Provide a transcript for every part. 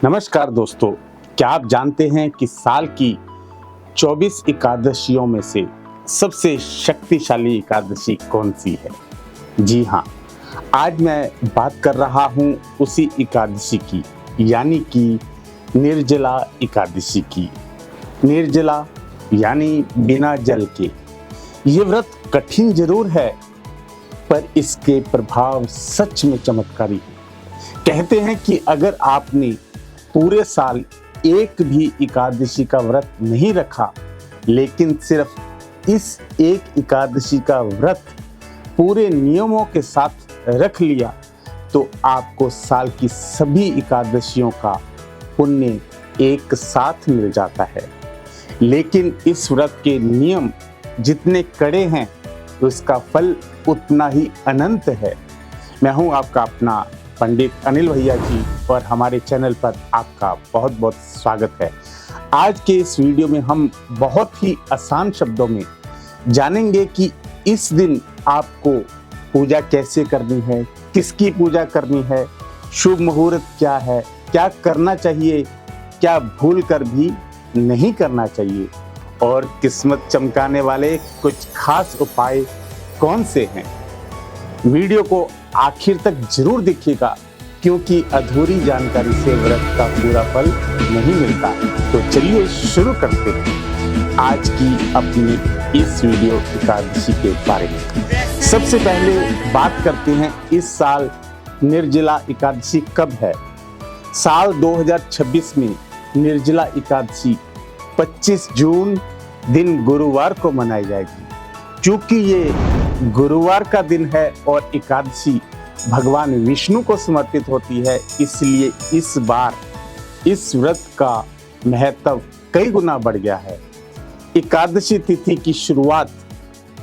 नमस्कार दोस्तों, क्या आप जानते हैं कि साल की 24 एकादशियों में से सबसे शक्तिशाली एकादशी कौन सी है? जी हाँ, आज मैं बात कर रहा हूँ उसी एकादशी की, यानी कि निर्जला एकादशी की। निर्जला यानी बिना जल के। ये व्रत कठिन जरूर है, पर इसके प्रभाव सच में चमत्कारी है। कहते हैं कि अगर आपने पूरे साल एक भी एकादशी का व्रत नहीं रखा, लेकिन सिर्फ इस एक एकादशी का व्रत पूरे नियमों के साथ रख लिया, तो आपको साल की सभी एकादशियों का पुण्य एक साथ मिल जाता है। लेकिन इस व्रत के नियम जितने कड़े हैं, उसका फल उतना ही अनंत है। मैं हूं आपका अपना पंडित अनिल भैया जी और हमारे चैनल पर आपका बहुत बहुत स्वागत है। आज के इस वीडियो में हम बहुत ही आसान शब्दों में जानेंगे कि इस दिन आपको पूजा कैसे करनी है, किसकी पूजा करनी है, शुभ मुहूर्त क्या है, क्या करना चाहिए, क्या भूल कर भी नहीं करना चाहिए, और किस्मत चमकाने वाले कुछ खास उपाय कौन से हैं। वीडियो को आखिर तक जरूर देखिएगा, क्योंकि अधूरी जानकारी से व्रत का पूरा फल नहीं मिलता। तो चलिए शुरू करते हैं आज की अपनी इस वीडियो एकादशी के बारे में। सबसे पहले बात करते हैं इस साल निर्जला एकादशी कब है। साल 2026 में निर्जला एकादशी 25 जून दिन गुरुवार को मनाई जाएगी। क्योंकि ये गुरुवार का दिन है और एकादशी भगवान विष्णु को समर्पित होती है, इसलिए इस बार इस व्रत का महत्व कई गुना बढ़ गया है। एकादशी तिथि की शुरुआत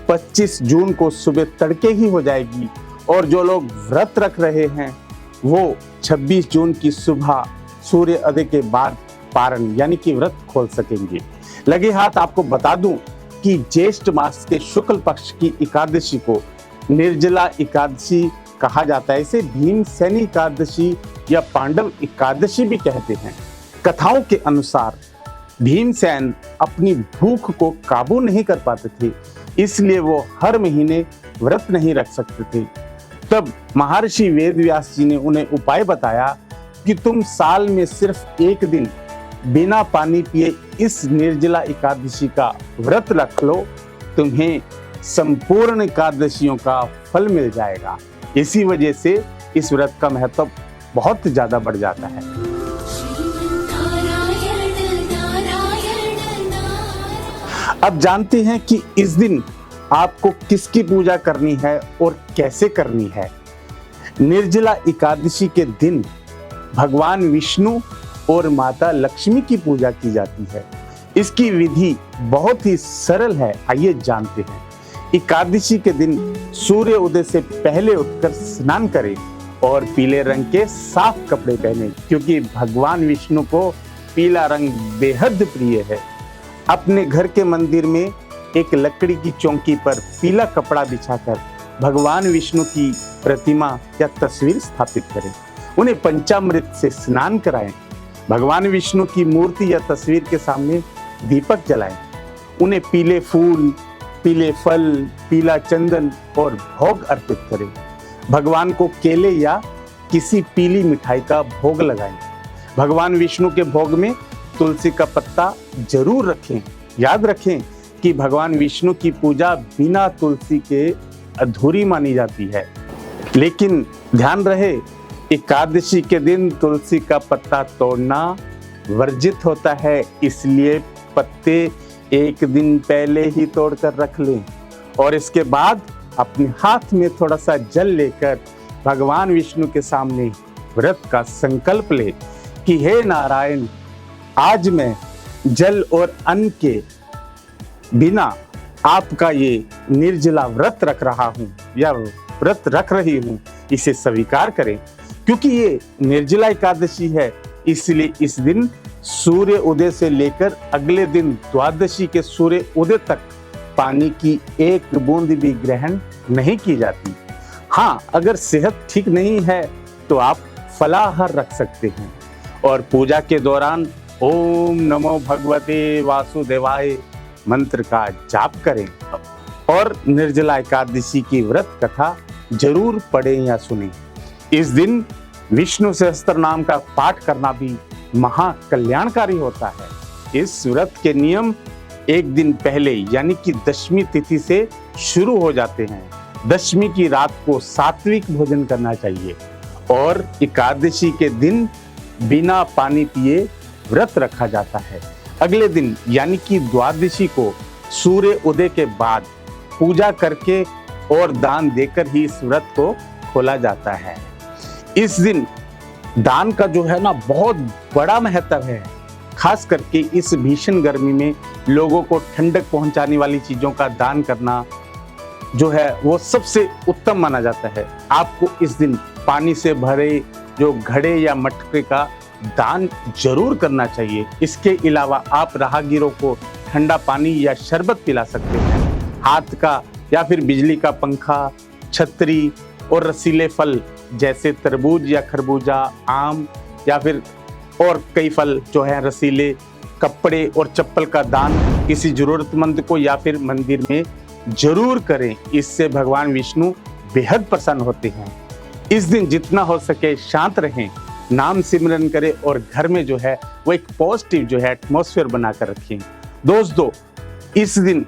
25 जून को सुबह तड़के ही हो जाएगी, और जो लोग व्रत रख रहे हैं वो 26 जून की सुबह सूर्योदय के बाद पारण यानी कि व्रत खोल सकेंगे। लगे हाथ आपको बता दूं कि ज्येष्ठ मास के शुक्ल पक्ष की एकादशी को निर्जला एकादशी कहा जाता है। इसे भीमसेनी एकादशी या पांडव एकादशी भी कहते हैं। कथाओं के अनुसार भीमसेन अपनी भूख को काबू नहीं कर पाते थे, इसलिए वो हर महीने व्रत नहीं रख सकते थे। तब महर्षि वेदव्यास जी ने उन्हें उपाय बताया कि तुम साल में सिर्फ एक दिन बिना पानी पिए इस निर्जला एकादशी का व्रत रख लो, तुम्हें संपूर्ण एकादशियों का फल मिल जाएगा। इसी वजह से इस व्रत का महत्व बहुत ज्यादा बढ़ जाता है। अब जानते हैं कि इस दिन आपको किसकी पूजा करनी है और कैसे करनी है। निर्जला एकादशी के दिन भगवान विष्णु और माता लक्ष्मी की पूजा की जाती है। इसकी विधि बहुत ही सरल है, आइए जानते हैं। एकादशी के दिन सूर्य उदय से पहले उठकर स्नान करें और पीले रंग के साफ कपड़े पहने, क्योंकि भगवान विष्णु को पीला रंग बेहद प्रिय है। अपने घर के मंदिर में एक लकड़ी की चौकी पर पीला कपड़ा बिछाकर भगवान विष्णु की प्रतिमा या तस्वीर स्थापित करें। उन्हें पंचामृत से स्नान कराएं। भगवान विष्णु की मूर्ति या तस्वीर के सामने दीपक जलाएं। उन्हें पीले फूल, पीले फल, पीला चंदन और भोग अर्पित करें। भगवान को केले या किसी पीली मिठाई का भोग लगाएं। भगवान विष्णु के भोग में तुलसी का पत्ता जरूर रखें। याद रखें कि भगवान विष्णु की पूजा बिना तुलसी के अधूरी मानी जाती है। लेकिन ध्यान रहे, एकादशी के दिन तुलसी का पत्ता तोड़ना वर्जित होता है, इसलिए पत्ते एक दिन पहले ही तोड़कर रख लें और इसके बाद अपने हाथ में थोड़ा सा जल लेकर भगवान विष्णु के सामने व्रत का संकल्प ले कि हे नारायण, आज मैं जल और अन्न के बिना आपका ये निर्जला व्रत रख रहा हूँ या व्रत रख रही हूँ, इसे स्वीकार करें। क्योंकि ये निर्जला एकादशी है, इसलिए इस दिन सूर्य उदय से लेकर अगले दिन द्वादशी के सूर्य उदय तक पानी की एक बूंद भी ग्रहण नहीं की जाती। हाँ, अगर सेहत ठीक नहीं है तो आप फलाहार रख सकते हैं और पूजा के दौरान ओम नमो भगवते वासुदेवाय मंत्र का जाप करें और निर्जला एकादशी की व्रत कथा जरूर पढ़ें या सुनें। इस दिन विष्णु सहस्त्र नाम का पाठ करना भी महाकल्याणकारी होता है। इस व्रत के नियम एक दिन पहले यानी कि दशमी तिथि से शुरू हो जाते हैं। दशमी की रात को सात्विक भोजन करना चाहिए और एकादशी के दिन बिना पानी पिए व्रत रखा जाता है। अगले दिन यानी कि द्वादशी को सूर्य उदय के बाद पूजा करके और दान देकर ही इस व्रत को खोला जाता है। इस दिन दान का जो है ना बहुत बड़ा महत्व है। खास करके इस भीषण गर्मी में लोगों को ठंडक पहुंचाने वाली चीजों का दान करना जो है वो सबसे उत्तम माना जाता है। आपको इस दिन पानी से भरे जो घड़े या मटके का दान जरूर करना चाहिए। इसके अलावा आप राहगीरों को ठंडा पानी या शरबत पिला सकते हैं। हाथ का या फिर बिजली का पंखा, छतरी और रसीले फल जैसे तरबूज या खरबूजा, आम या फिर और कई फल जो है रसीले, कपड़े और चप्पल का दान किसी जरूरतमंद को या फिर मंदिर में जरूर करें। इससे भगवान विष्णु बेहद प्रसन्न होते हैं। इस दिन जितना हो सके शांत रहें, नाम सिमरन करें और घर में जो है वो एक पॉजिटिव जो है एटमॉस्फेयर बनाकर रखें। दोस्तों, इस दिन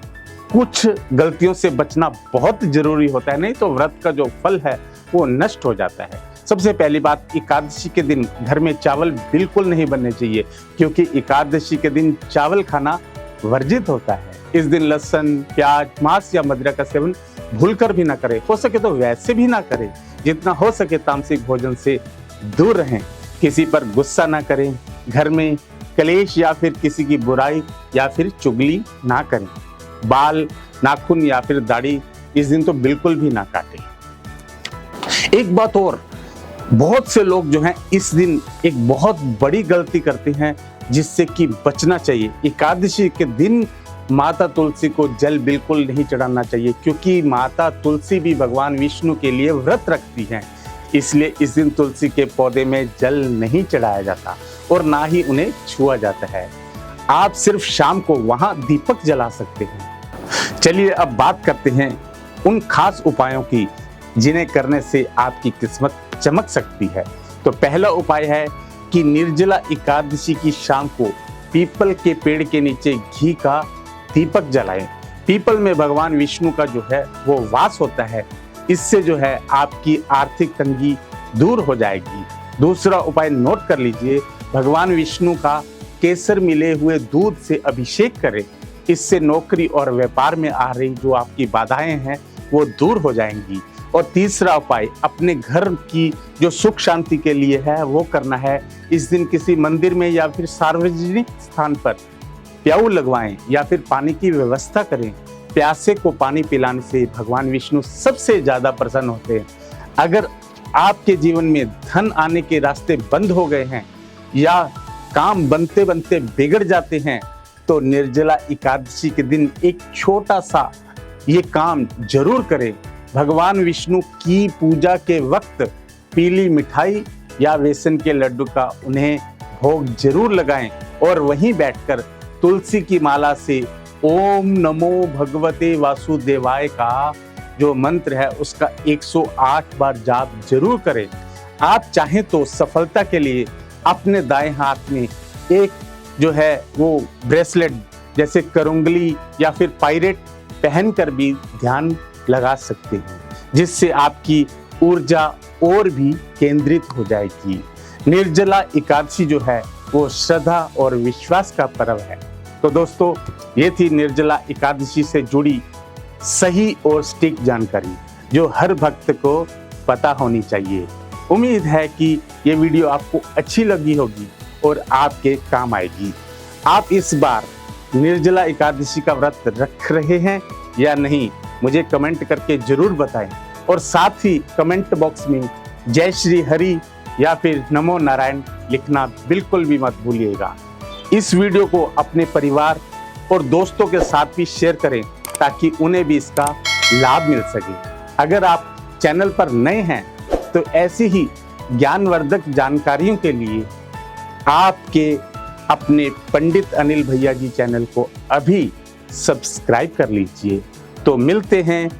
कुछ गलतियों से बचना बहुत जरूरी होता है, नहीं तो व्रत का जो फल है वो नष्ट हो जाता है। सबसे पहली बात, एकादशी के दिन घर में चावल बिल्कुल नहीं बनने चाहिए, क्योंकि एकादशी के दिन चावल खाना वर्जित होता है। इस दिन लहसुन, प्याज, मांस या मदिरा का सेवन भूलकर भी ना करें। हो सके तो वैसे भी ना करें। जितना हो सके तामसिक भोजन से दूर रहें। किसी पर गुस्सा ना करें। घर में कलेश या फिर किसी की बुराई या फिर चुगली ना करें। बाल, नाखून या फिर दाढ़ी इस दिन तो बिल्कुल भी ना काटें। एक बात और, बहुत से लोग जो हैं इस दिन एक बहुत बड़ी गलती करते हैं जिससे कि बचना चाहिए। एकादशी के दिन माता तुलसी को जल बिल्कुल नहीं चढ़ाना चाहिए, क्योंकि माता तुलसी भी भगवान विष्णु के लिए व्रत रखती हैं। इसलिए इस दिन तुलसी के पौधे में जल नहीं चढ़ाया जाता और ना ही उन्हें छुआ जाता है। आप सिर्फ शाम को वहां दीपक जला सकते हैं। चलिए अब बात करते हैं उन खास उपायों की जिन्हें करने से आपकी किस्मत चमक सकती है। तो पहला उपाय है कि निर्जला एकादशी की शाम को पीपल के पेड़ के नीचे घी का दीपक जलाएं। पीपल में भगवान विष्णु का जो है वो वास होता है। इससे जो है आपकी आर्थिक तंगी दूर हो जाएगी। दूसरा उपाय नोट कर लीजिए, भगवान विष्णु का केसर मिले हुए दूध से अभिषेक करें। इससे नौकरी और व्यापार में आ रही जो आपकी बाधाएं हैं वो दूर हो जाएंगी। और तीसरा उपाय अपने घर की जो सुख शांति के लिए है वो करना है। इस दिन किसी मंदिर में या फिर सार्वजनिक स्थान पर प्याऊ लगवाएं या फिर पानी की व्यवस्था करें। प्यासे को पानी पिलाने से भगवान विष्णु सबसे ज्यादा प्रसन्न होते हैं। अगर आपके जीवन में धन आने के रास्ते बंद हो गए हैं या काम बनते बनते बिगड़ जाते हैं, तो निर्जला एकादशी के दिन एक छोटा सा ये काम जरूर करें। भगवान विष्णु की पूजा के वक्त पीली मिठाई या बेसन के लड्डू का उन्हें भोग जरूर लगाएं और वहीं बैठकर तुलसी की माला से ओम नमो भगवते वासुदेवाय का जो मंत्र है उसका 108 बार जाप जरूर करें। आप चाहें तो सफलता के लिए अपने दाएं हाथ में एक जो है वो ब्रेसलेट जैसे करुंगली या फिर पायरेट पहनकर भी ध्यान लगा सकते हैं, जिससे आपकी ऊर्जा और भी केंद्रित हो जाएगी। निर्जला एकादशी जो है वो श्रद्धा और विश्वास का पर्व है। तो दोस्तों, ये थी निर्जला एकादशी से जुड़ी सही और सटीक जानकारी जो हर भक्त को पता होनी चाहिए। उम्मीद है कि ये वीडियो आपको अच्छी लगी होगी और आपके काम आएगी। आप इस बार निर्जला एकादशी का व्रत रख रहे हैं या नहीं, मुझे कमेंट करके जरूर बताएं। और साथ ही कमेंट बॉक्स में जय श्री हरि या फिर नमो नारायण लिखना बिल्कुल भी मत भूलिएगा। इस वीडियो को अपने परिवार और दोस्तों के साथ भी शेयर करें ताकि उन्हें भी इसका लाभ मिल सके। अगर आप चैनल पर नए हैं तो ऐसी ही ज्ञानवर्धक जानकारियों के लिए आपके अपने पंडित अनिल भैया जी चैनल को अभी सब्सक्राइब कर लीजिए। तो मिलते हैं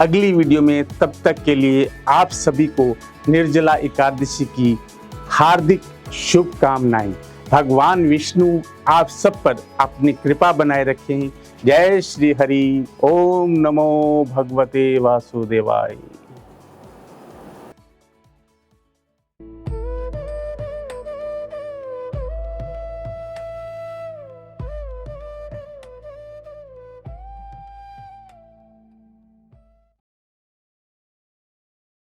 अगली वीडियो में, तब तक के लिए आप सभी को निर्जला एकादशी की हार्दिक शुभकामनाएं। भगवान विष्णु आप सब पर अपनी कृपा बनाए रखें। जय श्री हरि। ओम नमो भगवते वासुदेवाय।